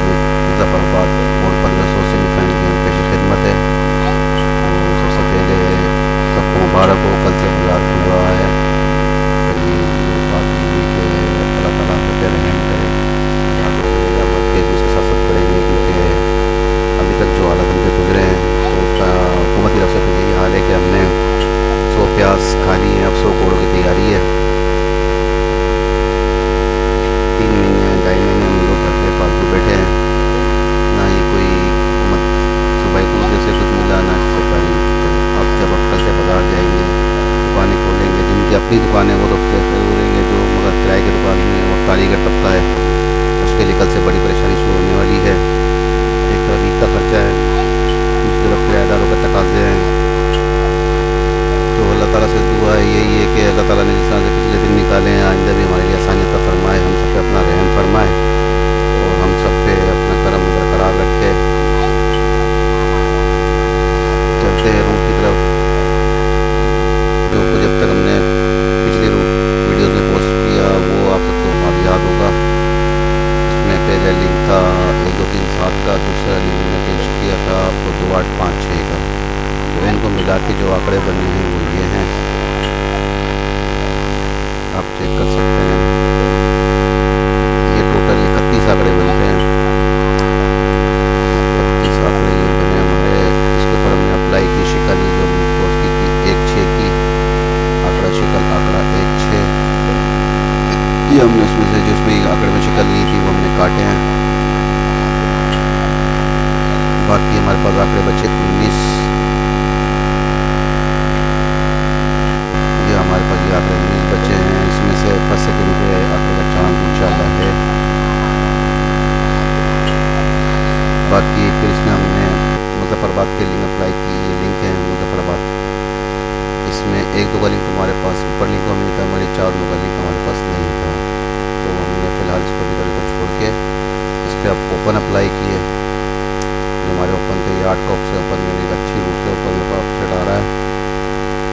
तालिब मुजफ्फराबाद और 1500 semifinal game पेश खिदमत है। तो सबसे पहले सबको मुबारक हो, कल से बाजार खुल रहा है। करीब बात ये है कि अल्लाह ताला हम पे रहम करे, बाजार तो खुलेगा बल्कि उसके साथ सब करेंगे, क्योंकि अभी तक जो हालात हम पे गुजरे हैं तो उसका हुकूमत की तरफ से तो यही हाल है कि हमने 100 प्याज खानी है, अब 100 करोड़ की तैयारी है। 3 महीने 2.5 महीने हम लोग घर पे फालतू बैठे हैं, ना ही कोई हुकूमत सूबाई हुकूमत से कुछ मिला, ना सरकारी। अब जब अब कल से बाजार जाएंगे, दुकानें खोलेंगे, जिनकी अपनी दुकानें वो तो खोलेंगे, जो मगर किराए की दुकान में और कारीगर तबका है उसके लिए कल से बड़ी परेशानी शुरू होने वाली है। एक तरफ ईद का खर्चा है, दूसरी तरफ किराएदारों के तकाजे हैं। तो अल्लाह ताला से दुआ यही है कि अल्लाह ताला ने जिस तरह से पिछले दिन निकाले हैं आइंदा भी हमारे लिए आसानियत का फरमाए, हम सब पे अपना रहम फरमाए और हम सब पे अपना करम बरकरार रखे। चलते हैं रूम की तरफ, जो कुछ अब तक हमने पिछली वीडियोज़ में पोस्ट किया वो आप सबको अब याद होगा। उसमें पहले लिंक था 1 2 3 7 का, दूसरा लिंक में पेश किया था आपको 2 8 5 6 का। तो इनको मिला के जो आंकड़े बने हैं वो ये हैं, आप चेक कर सकते हैं। ये टोटल 31 आंकड़े बनते हैं, 31 आंकड़े ये बने हमारे। इसके ऊपर हमने अप्लाई की शिकल जो पोस्ट की थी 1/6 की, आंकड़ा शिकल आंकड़ा 1/6 ये हमने उसमें से जो उसमें आंकड़े में शिकल ली थी वो हमने काटे हैं। बाकी हमारे पास आंकड़े बचे 19। ये हमारे पास ये आंकड़े 19 बचे हैं, इसमें से फर्स्ट सेकंड पे आंकड़े का चांस इंशाल्लाह है। बाकी फिर इसमें हमने मुजफ्फराबाद के लिंक अप्लाई की, ये लिंक है मुजफ्फराबाद। इसमें 1 2 का लिंक हमारे पास ऊपर लिंक में था, हमारे 4 2 का लिंक हमारे पास नहीं था, तो हमने फ़िलहाल इसको भी इधर छोड़ के इस पर अब ओपन अप्लाई किए। जो हमारे ओपन थे ये 8 का से ओपन में एक अच्छी रूट से ऊपर अपडेट आ रहा है,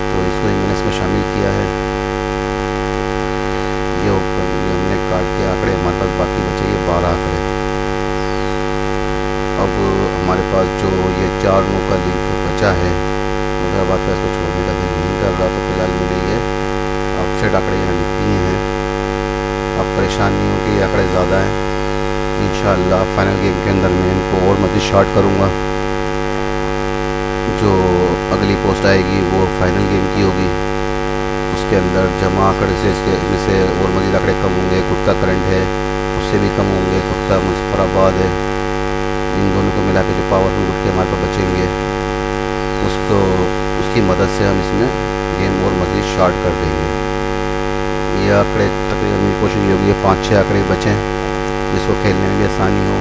तो इसको ही मैंने इसमें शामिल किया है। ये ऊपर ये हमने काट के आंकड़े हमारे पास बाकी बचे ये 12 आंकड़े। अब हमारे पास जो ये 4 9 का लिंक बचा है, अगर बात है इसको छोड़ने का दिल नहीं कर रहा, तो फिलहाल मैंने ये अपसेट आंकड़े यहाँ लिख दिए हैं। अब परेशान नहीं हो कि ये आंकड़े ज़्यादा हैं, इंशाअल्लाह फाइनल गेम के अंदर मैं इनको और मज़ीद शॉर्ट करूँगा। जो अगली पोस्ट आएगी वो फाइनल गेम की होगी, उसके अंदर जमा आंकड़े से इसमें से और मज़ीद आंकड़े कम होंगे। खुद का करंट है उससे भी कम होंगे, खुद का मुजफ्फराबाद है, इन दोनों को मिला के जो पावरफुल उठ के हमारे पास बचेंगे उसको उसकी मदद से हम इसमें गेम और मज़ीद शॉर्ट कर देंगे। ये आंकड़े तकरीबन मेरी कोशिश ये होगी 5 6 आंकड़े बचें जिसको खेलने में भी आसानी हो।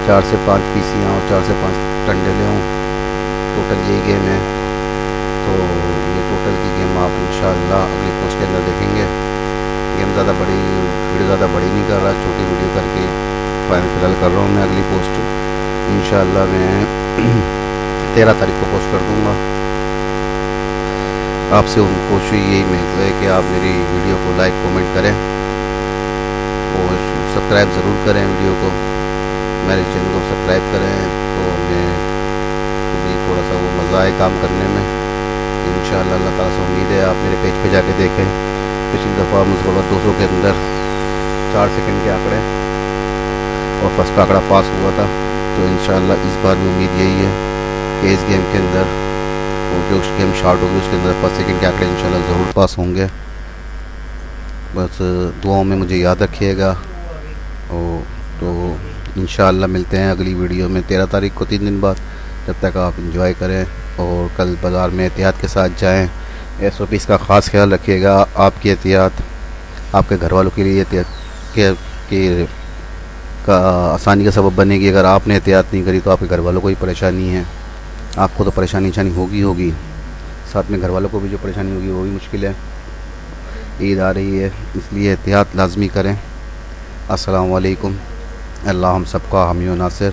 4 से 5 पीसियाँ और 4 से 5 टंडेले हों, टोटल यही गेम है। तो ये टोटल की गेम आप इंशाअल्लाह अगली पोस्ट के अंदर देखेंगे। गेम ज़्यादा बड़ी वीडियो ज़्यादा बड़ी नहीं कर रहा, छोटी वीडियो करके फिलहाल कर रहा हूँ मैं। अगली पोस्ट इंशाअल्लाह मैं 13 तारीख को पोस्ट कर दूँगा। आपसे कोशिश यही मिलती है कि आप मेरी वीडियो को लाइक कमेंट करें और सब्सक्राइब ज़रूर करें वीडियो को, मेरे चैनल को सब्सक्राइब करें, तो मैं भी थोड़ा सा वो मज़ा आए काम करने में। इंशाअल्लाह अल्लाह ताला से उम्मीद है आप मेरे पेज पे जाके देखें। पिछली दफ़ा मुझे 200 के अंदर 4 सेकंड के आंकड़े और फर्स्ट का आंकड़ा पास हुआ था, तो इंशाअल्लाह इस बार भी उम्मीद यही है कि इस गेम के अंदर और जो गेम शॉर्ट होगी उसके अंदर फर्स्ट सेकंड के आंकड़े इंशाल्लाह ज़रूर पास होंगे। बस दुआओं में मुझे याद रखिएगा। और तो इंशाल्लाह मिलते हैं अगली वीडियो में 13 तारीख को, 3 दिन बाद। जब तक आप इंजॉय करें और कल बाज़ार में एहतियात के साथ जाएं। SOPs का ख़ास ख्याल रखिएगा। आपकी एहतियात आपके घर वालों के लिए एहतियात के का आसानी का सबब बनेगी। अगर आपने एहतियात नहीं करी तो आपके घर वालों को ही परेशानी है, आपको तो परेशानी होगी, साथ में घर वालों को भी जो परेशानी होगी वो भी मुश्किल है। ईद आ रही है इसलिए एहतियात लाजमी करें। अस्सलाम वालेकुम। अल्लाह हम सबका हामी व नासिर।